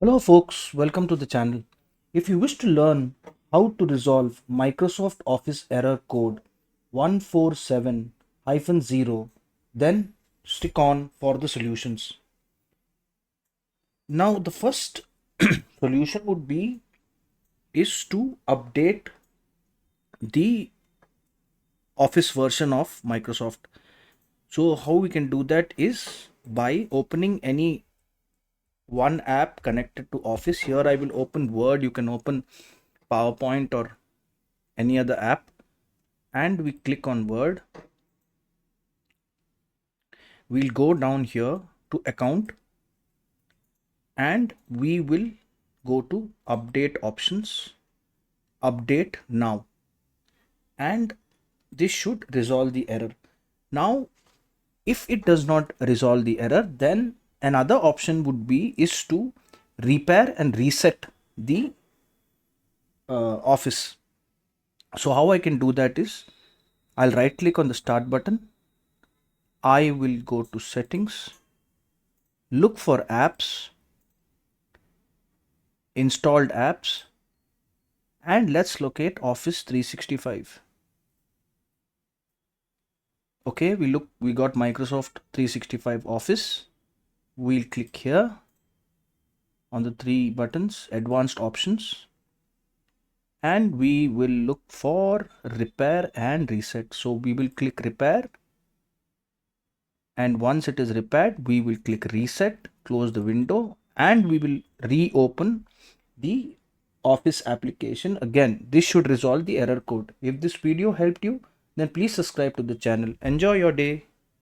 Hello folks, welcome to the channel. If you wish to learn how to resolve Microsoft Office error code 147-0, then stick on for the solutions. Now the first solution would be is to update the Office version of Microsoft. So how we can do that is by opening any one app connected to Office. Here I will open Word, you can open PowerPoint or any other app, and we click on Word. We'll go down here to account and we will go to update options, update now, and this should resolve the error. Now if it does not resolve the error, then another option would be is to repair and reset the Office. So how I can do that is I'll right click on the start button. I will go to settings, look for apps, installed apps, and let's locate Office 365. Okay, we got Microsoft 365 Office. We'll click here on the three buttons, advanced options, and we will look for repair and reset. So we will click repair, and once it is repaired, we will click reset, close the window, and we will reopen the Office application again. This should resolve the error code. If this video helped you, then please subscribe to the channel. Enjoy your day.